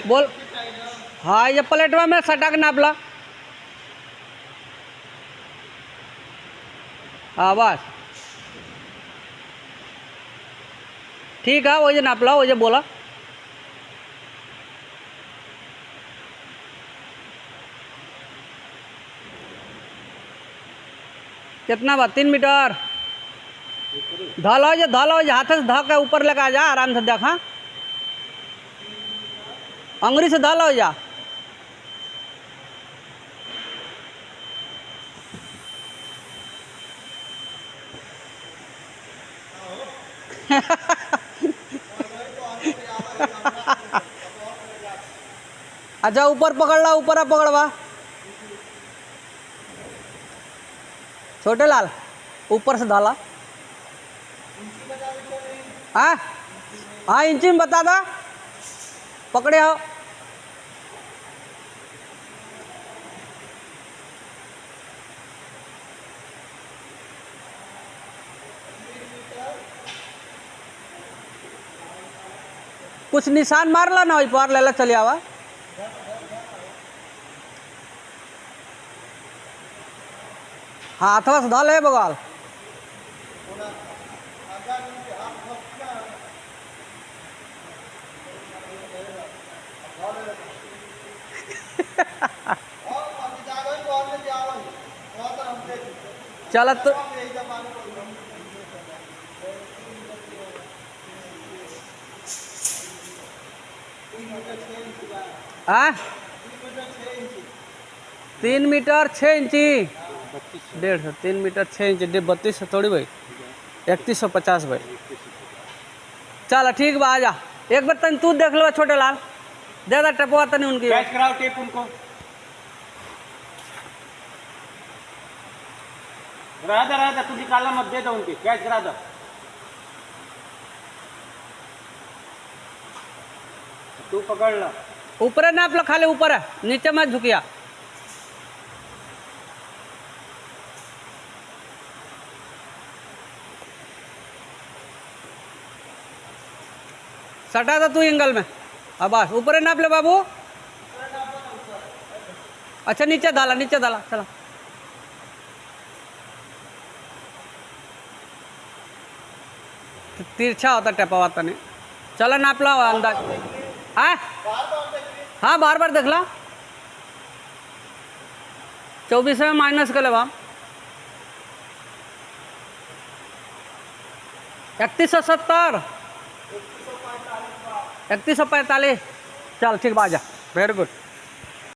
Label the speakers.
Speaker 1: बोल। हाँ ये प्लेटवा में सटा के नाप ला। हाँ बस ठीक है, वो जो नाप ला, वो जो बोला। कितना बा? 3 मीटर। धालो जो हाथ से धा के ऊपर लगा जा, आराम से देखा, अंगुरी से धालो जा। अच्छा ऊपर पकड़ ला, ऊपर पकड़वा। छोटे लाल ऊपर से डाला। हाँ हाँ इंची में बता दो, पकड़े हो। कुछ निशान मार ला ना, वही पार ले ला, चले आवा। हाँ अथवा से धाल है बगाल। चल तो हाँ 3 मीटर 6 इंची। 1.5 3 मीटर 6 इंची 32 थोड़ी भाई, 3150 भाई। चल ठीक बा, आजा एक बार तन तू देख लो छोटे लाल, दे दा टपवा तनी उनकी।
Speaker 2: कैच कराओ टेप उनको। रहा था तू निकाला मत, दे दो उनके, कैच करा दो। तू पकड़ लो।
Speaker 1: ऊपर नाप लो, खाली ऊपर है, नीचे मत झुकिया। सटा था तू एंगल में। अब बस ऊपर नाप ले बाबू। अच्छा नीचे डाला, नीचे डाला, चला। तिरछा होता टपवा तने। चलो नाप लो अंदाज। हाँ हाँ बार बार देख ला। 24 में माइनस कर ले बाम। 3170 3145। चल ठीक बाजा, वेरी गुड।